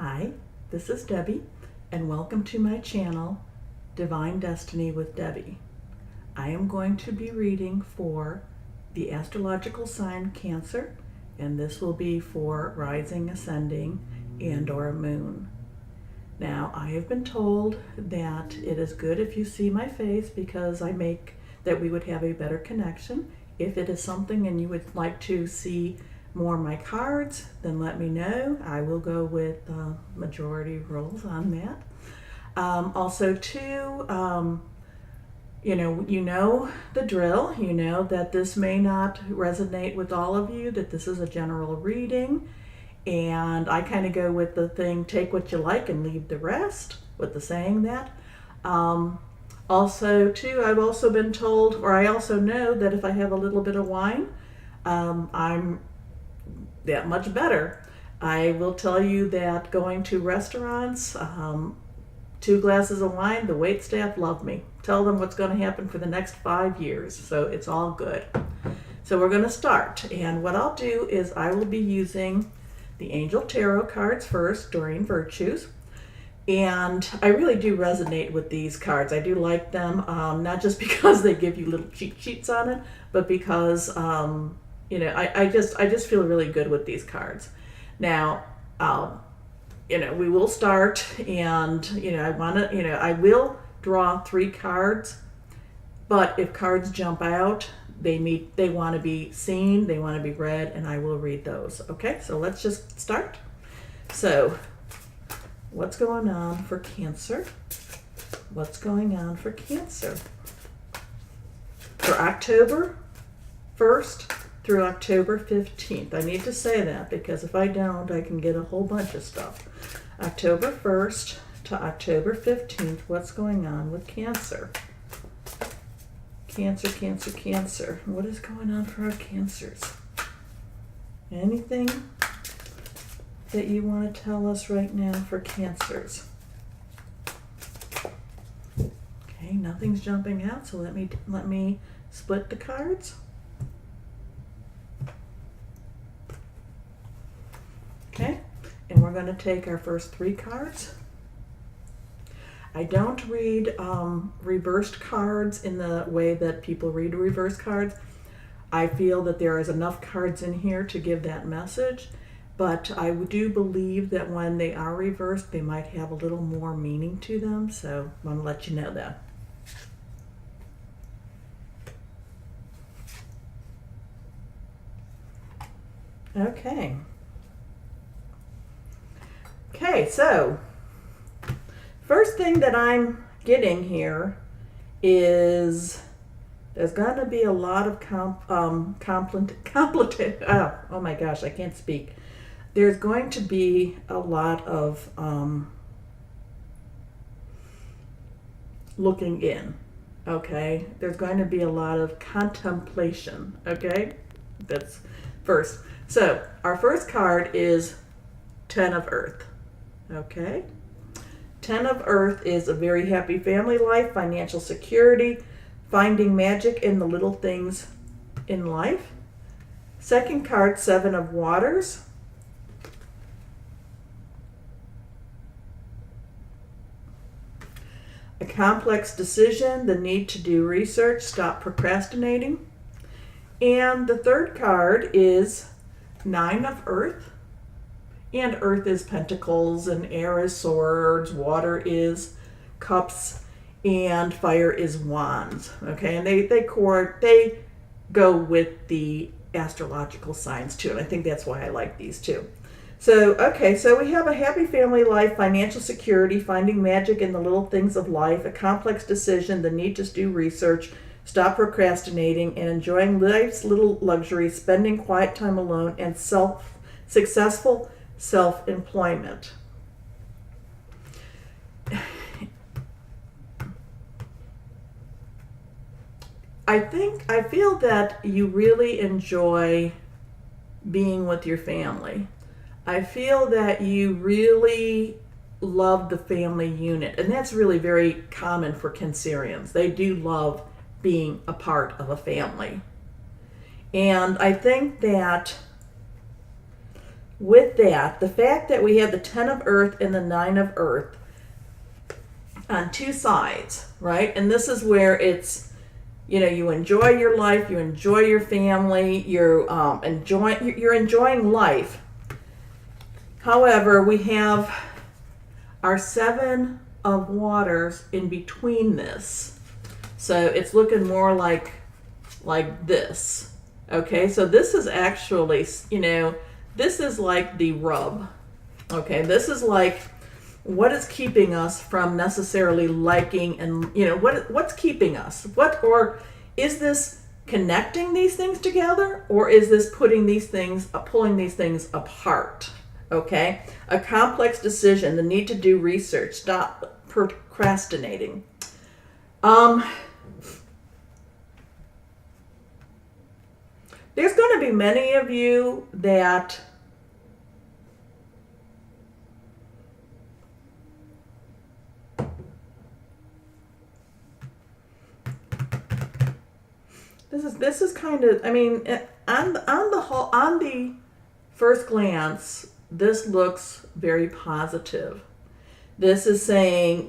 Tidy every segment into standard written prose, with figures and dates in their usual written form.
Hi, this is Debbie, and welcome to my channel, Divine Destiny with Debbie. I am going to be reading for the astrological sign Cancer, and this will be for rising, ascending, and or moon. Now, I have been told that it is good if you see my face because I make that we would have a better connection. If it is something and you would like to see more of my cards, then let me know. I will go with majority rules on that. Also too, you know the drill. You know that this may not resonate with all of you, that this is a general reading, and I kind of go with the thing, take what you like and leave the rest, with the saying that. Also too, I've also been told, or I also know that if I have a little bit of wine, I'm that much better. I will tell you that going to restaurants, 2 glasses of wine, the wait staff love me. Tell them what's going to happen for the next 5 years, so it's all good. So we're going to start, and what I'll do is I will be using the Angel Tarot cards first, Doreen Virtues, and I really do resonate with these cards. I do like them, not just because they give you little cheat sheets on it, but because I just feel really good with these cards. Now, we will start, and I will draw 3 cards, but if cards jump out, they want to be seen, they want to be read, and I will read those. Okay, so let's just start. So, what's going on for Cancer? What's going on for Cancer? For October 1st through October 15th. I need to say that because if I don't, I can get a whole bunch of stuff. October 1st to October 15th, what's going on with Cancer? Cancer, Cancer, Cancer. What is going on for our Cancers? Anything that you want to tell us right now for Cancers? Okay, nothing's jumping out, so let me split the cards. Okay, and we're going to take our first 3 cards. I don't read reversed cards in the way that people read reverse cards. I feel that there is enough cards in here to give that message, but I do believe that when they are reversed, they might have a little more meaning to them, so I want to let you know that. Okay. Okay, so first thing that I'm getting here is there's going to be a lot of oh my gosh, I can't speak. There's going to be a lot of looking in, okay? There's going to be a lot of contemplation, okay? That's first. So our first card is 10 of Earth. Okay. 10 of Earth is a very happy family life, financial security, finding magic in the little things in life. Second card, 7 of Waters. A complex decision, the need to do research, stop procrastinating. And the third card is 9 of Earth. And Earth is Pentacles, and air is Swords, water is Cups, and fire is Wands. Okay, and they go with the astrological signs too, and I think that's why I like these too. So, okay, so we have a happy family life, financial security, finding magic in the little things of life, a complex decision, the need to do research, stop procrastinating, and enjoying life's little luxuries, spending quiet time alone, and successful self-employment. I feel that you really enjoy being with your family. I feel that you really love the family unit, and that's really very common for Cancerians. They do love being a part of a family. And I think that with that, the fact that we have the 10 of earth and the 9 of earth on two sides, right? And this is where it's, you enjoy your life, you enjoy your family, you're enjoying life. However, we have our 7 of waters in between this. So it's looking more like this. Okay, so this is actually, this is like the rub. Okay, this is like what is keeping us from necessarily liking, and what's keeping us? Or is this connecting these things together, or is this pulling these things apart? Okay, a complex decision, the need to do research, stop procrastinating. There's going to be many of you that this is kind of, on the first glance, this looks very positive. This is saying,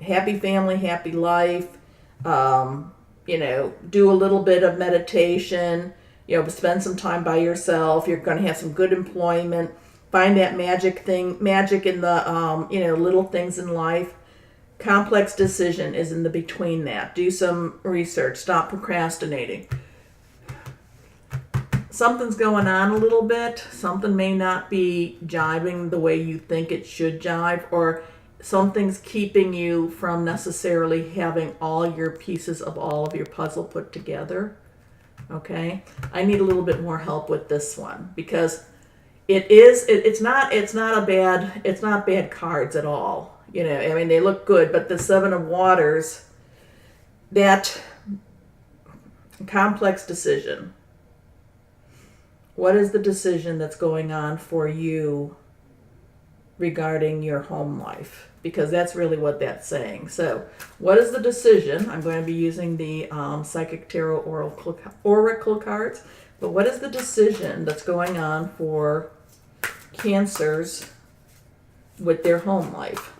happy family, happy life, do a little bit of meditation, spend some time by yourself. You're going to have some good employment. Find that magic in the, little things in life. Complex decision is in the between that. Do some research. Stop procrastinating. Something's going on a little bit. Something may not be jiving the way you think it should jive, or something's keeping you from necessarily having all your pieces of all of your puzzle put together. Okay? I need a little bit more help with this one, because it's not bad cards at all. They look good, but the 7 of waters, that complex decision. What is the decision that's going on for you regarding your home life? Because that's really what that's saying. So, what is the decision? I'm going to be using the Psychic Tarot Oracle cards. But what is the decision that's going on for Cancers with their home life?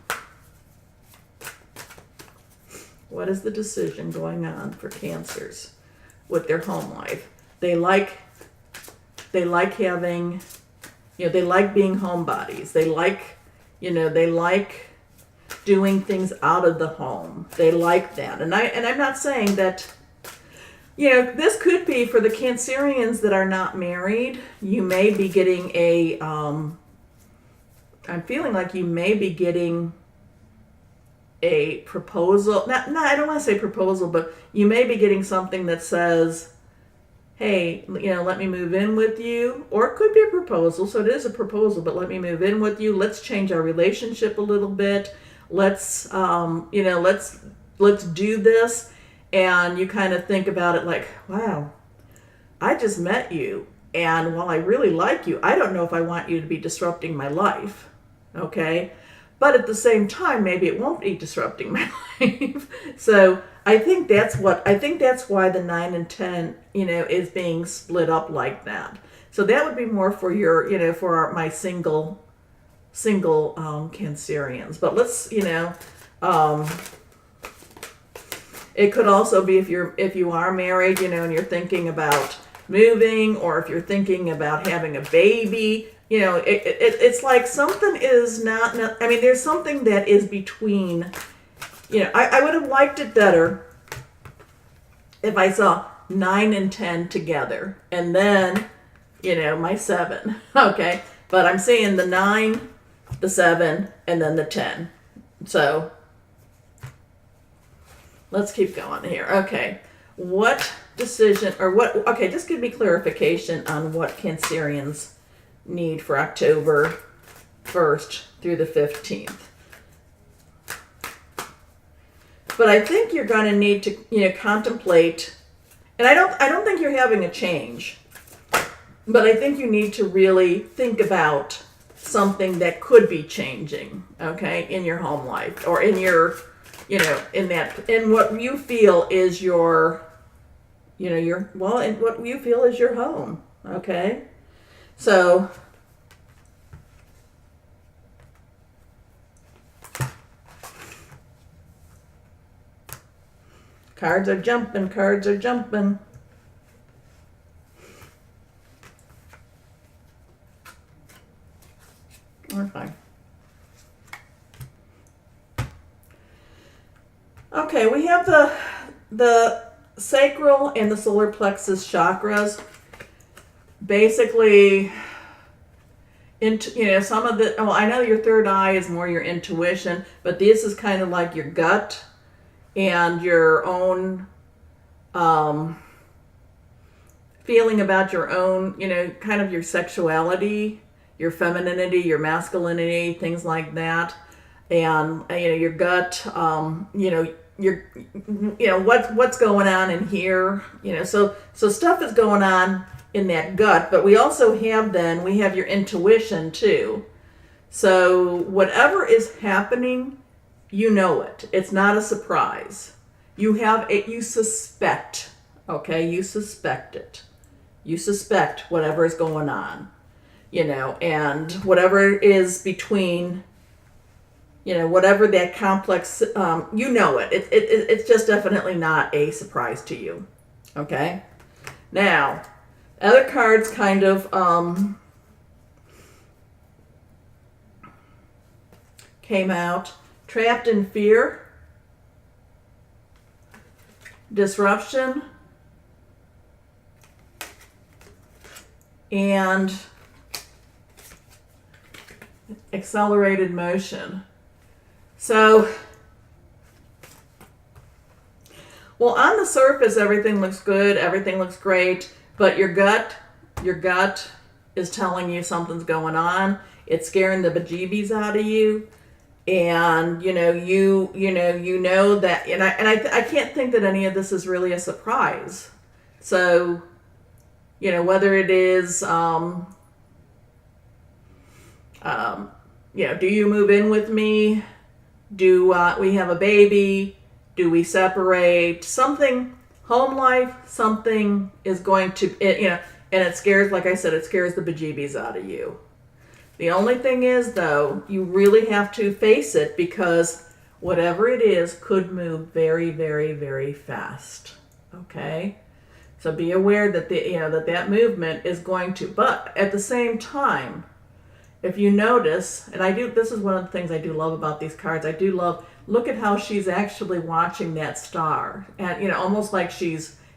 What is the decision going on for Cancers with their home life? They like having, they like being homebodies. They like doing things out of the home. They like that. And I'm not saying that, this could be for the Cancerians that are not married. You may be getting I'm feeling like you may be getting a proposal. I don't want to say proposal, but you may be getting something that says, hey, let me move in with you. Or it could be a proposal. So it is a proposal, but let me move in with you. Let's change our relationship a little bit. Let's do this. And you kind of think about it like, wow, I just met you. And while I really like you, I don't know if I want you to be disrupting my life. Okay? But at the same time, maybe it won't be disrupting my life. So I think that's why the 9 and 10, is being split up like that. So that would be more for your, my single Cancerians. But let's, it could also be if you are married, and you're thinking about moving, or if you're thinking about having a baby. It's like something is not, there's something that is between, I would have liked it better if I saw 9 and 10 together, and then, my 7, okay? But I'm seeing the 9, the 7, and then the 10. So, let's keep going here. Okay, what decision, just give me clarification on what Cancerians need for October 1st through the 15th. But I think you're going to need to, contemplate, and I don't think you're having a change, but I think you need to really think about something that could be changing, okay, in your home life, or in your, in what you feel is your, in what you feel is your home, okay? So Cards are jumping, cards are jumping. Okay. Okay, we have the sacral and the solar plexus chakras. Basically, some of the, well, I know your third eye is more your intuition, but this is kind of like your gut and your own feeling about your own, kind of your sexuality, your femininity, your masculinity, things like that. And, your gut, what's going on in here, so stuff is going on in that gut, but we also have your intuition too. So whatever is happening, you know it. It's not a surprise. You suspect, okay? You suspect it. You suspect whatever is going on, and whatever is between, whatever that complex, it. It's just definitely not a surprise to you, okay? Now, other cards kind of came out. Trapped in fear, disruption, and accelerated motion. So, well, on the surface, everything looks good, everything looks great, but your gut is telling you something's going on. It's scaring the bejeebies out of you. And you know that, and I can't think that any of this is really a surprise. So, whether it is, do you move in with me? Do we have a baby? Do we separate? Something, home life, something is going to, and it scares, like I said, it scares the bejeebies out of you. The only thing is, though, you really have to face it, because whatever it is could move very, very, very fast. Okay? So be aware that that movement is going to, but at the same time, if you notice, and this is one of the things I do love about these cards. I do love, look at how she's actually watching that star. And, almost like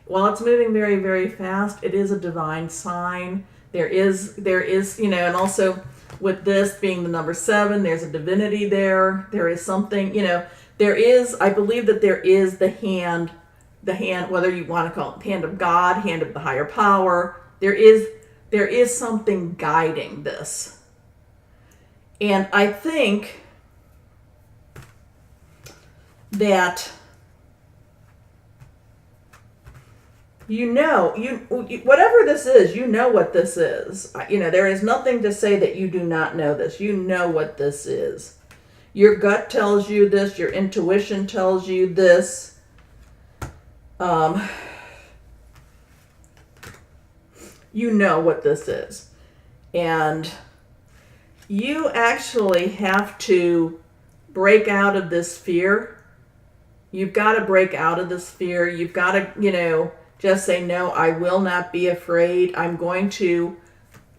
while it's moving very, very fast, it is a divine sign. There is, and also, with this being the number 7, there's a divinity there. There is something, I believe that there is the hand, whether you want to call it hand of God, hand of the higher power. There is something guiding this. And I think that, whatever this is, what this is. There is nothing to say that you do not know this. You know what this is. Your gut tells you this. Your intuition tells you this. You know what this is. And you actually have to break out of this fear. You've got to break out of this fear. You've got to, just say, no, I will not be afraid. I'm going to,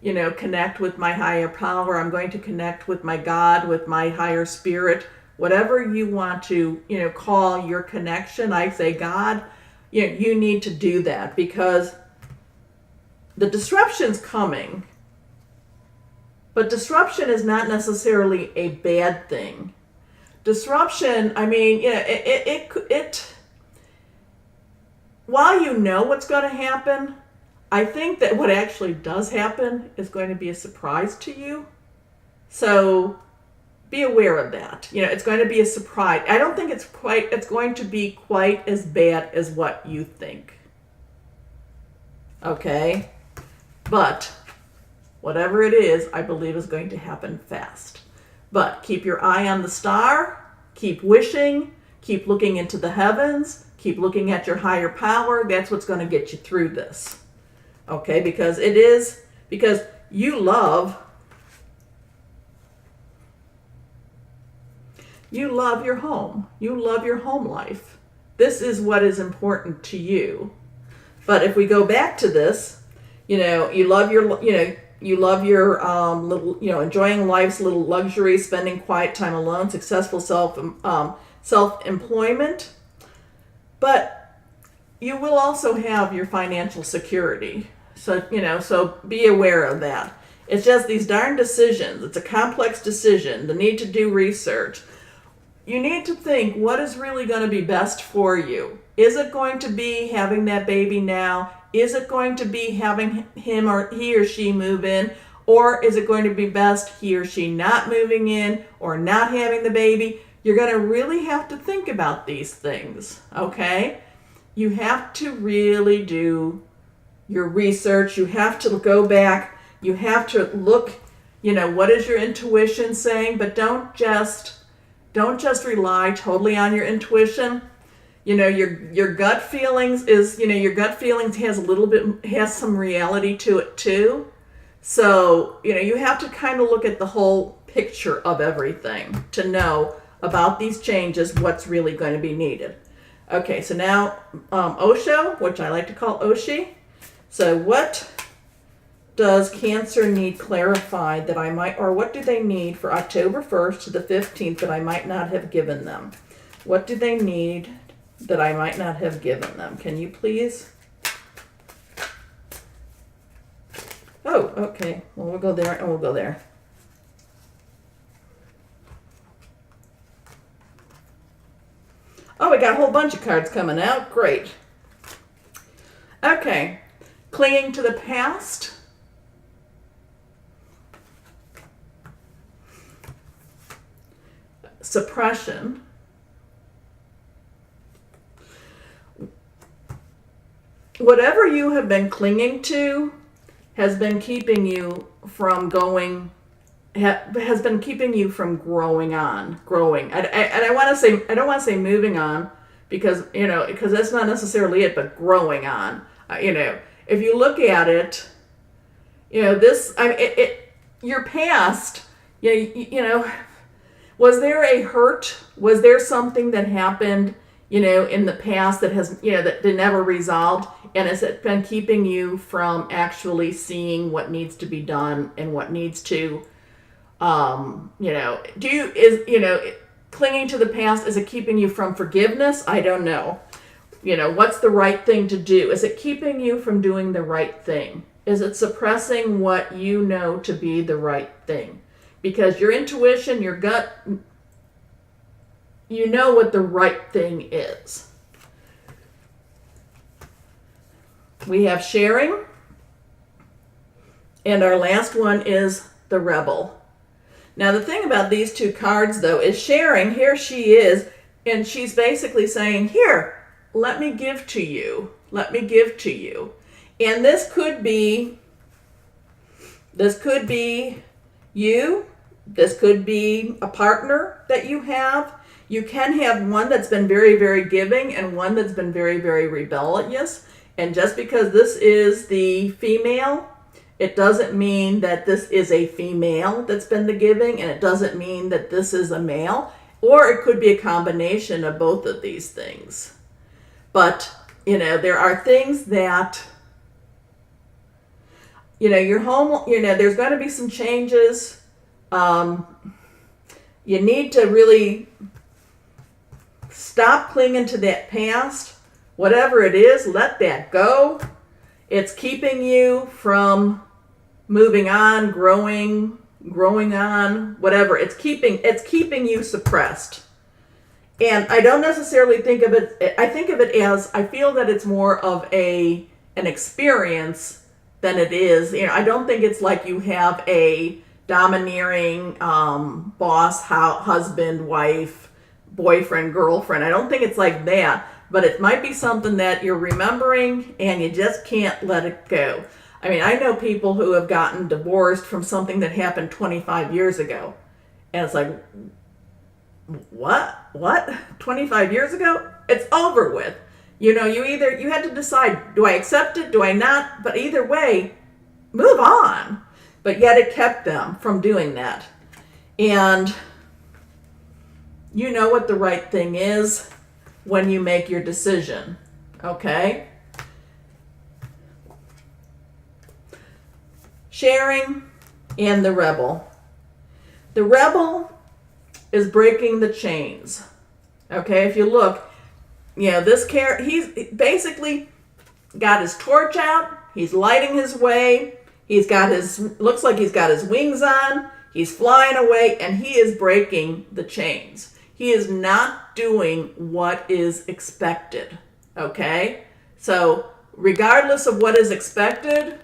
connect with my higher power. I'm going to connect with my God, with my higher spirit. Whatever you want to, call your connection, I say, God, you need to do that, because the disruption's coming. But disruption is not necessarily a bad thing. Disruption, while you know what's going to happen, I think that what actually does happen is going to be a surprise to you. So be aware of that. It's going to be a surprise. I don't think it's going to be quite as bad as what you think. Okay? But whatever it is, I believe is going to happen fast. But keep your eye on the star, keep wishing, keep looking into the heavens, keep looking at your higher power. That's what's going to get you through this. Okay? Because you love your home. You love your home life. this is what is important to you. But if we go back to this, you love your little, enjoying life's little luxuries, spending quiet time alone, successful self-employment. But you will also have your financial security. So be aware of that. It's just these darn decisions. It's a complex decision. The need to do research. You need to think, what is really going to be best for you? Is it going to be having that baby now? Is it going to be having he or she move in? Or is it going to be best he or she not moving in or not having the baby? You're going to really have to think about these things, okay? You have to really do your research. You have to go back. You have to look, what is your intuition saying? But don't just rely totally on your intuition. Your gut feelings has some reality to it too. So, you have to kind of look at the whole picture of everything to know about these changes, what's really going to be needed. Okay, so now Osho, which I like to call Oshi. So what does Cancer need clarified that I might, or what do they need for October 1st to the 15th that I might not have given them? What do they need that I might not have given them? Can you please? Oh, okay. Well, we'll go there and we'll go there. Oh, we got a whole bunch of cards coming out. Great. Okay. Clinging to the past. Suppression. Whatever you have been clinging to has been keeping you from growing on. And I don't want to say moving on because that's not necessarily it, but growing on. If you look at it, your past, was there a hurt? Was there something that happened, in the past that has, that never resolved? And has it been keeping you from actually seeing what needs to be done and what needs to, clinging to the past, is it keeping you from forgiveness? I don't know. What's the right thing to do? Is it keeping you from doing the right thing? Is it suppressing what you know to be the right thing? Because your intuition, your gut, you know what the right thing is. We have sharing. And our last one is the rebel. Now, the thing about these two cards, though, is sharing. Here she is, and she's basically saying, here, let me give to you. Let me give to you. And this could be you. This could be a partner that you have. You can have one that's been very, very giving and one that's been very, very rebellious. And just because this is the female, it doesn't mean that this is a female that's been the giving, and it doesn't mean that this is a male, or it could be a combination of both of these things. But, there are things that, your home, there's going to be some changes. You need to really stop clinging to that past. Whatever it is, let that go. It's keeping you from moving on, growing on, whatever. It's keeping you suppressed. And I don't necessarily think of it, I think of it as, I feel that it's more of an experience than it is. I don't think it's like you have a domineering boss, husband, wife, boyfriend, girlfriend. I don't think it's like that. But it might be something that you're remembering and you just can't let it go. I mean, I know people who have gotten divorced from something that happened 25 years ago. And it's like, what? 25 years ago? It's over with. You had to decide, do I accept it? Do I not? But either way, move on. But yet it kept them from doing that. And you know what the right thing is. when you make your decision. Okay? Sharing and the rebel. The rebel is breaking the chains. Okay, if you look, this he's basically got his torch out. He's lighting his way. Looks like he's got his wings on. He's flying away, and he is breaking the chains. He is not doing what is expected. Okay? So, regardless of what is expected,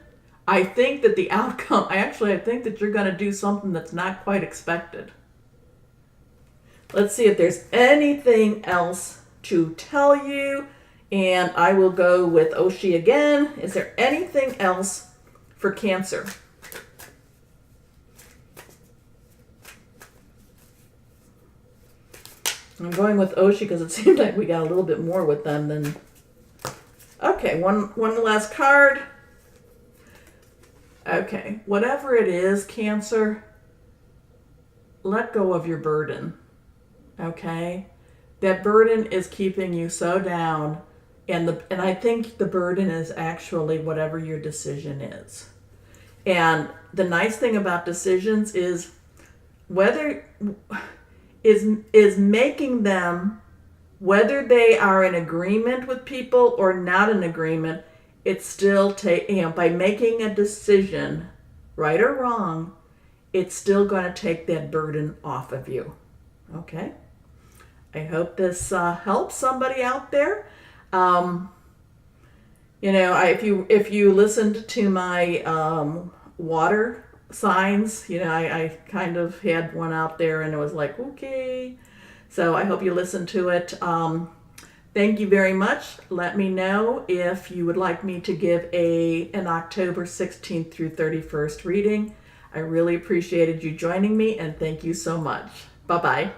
I think that the outcome, I think that you're going to do something that's not quite expected. Let's see if there's anything else to tell you. And I will go with Oshi again. Is there anything else for Cancer? I'm going with Oshi because it seemed like we got a little bit more with them than... Okay, one last card. Okay, whatever it is, Cancer, let go of your burden. Okay? That burden is keeping you so down, and I think the burden is actually whatever your decision is. And the nice thing about decisions is is making them, whether they are in agreement with people or not in agreement, it's still by making a decision, right or wrong, it's still going to take that burden off of you. Okay? I hope this helps somebody out there. If you listened to my water signs, I kind of had one out there, and it was like, okay. So I hope you listened to it. Thank you very much. Let me know if you would like me to give an October 16th through 31st reading. I really appreciated you joining me, and thank you so much. Bye-bye.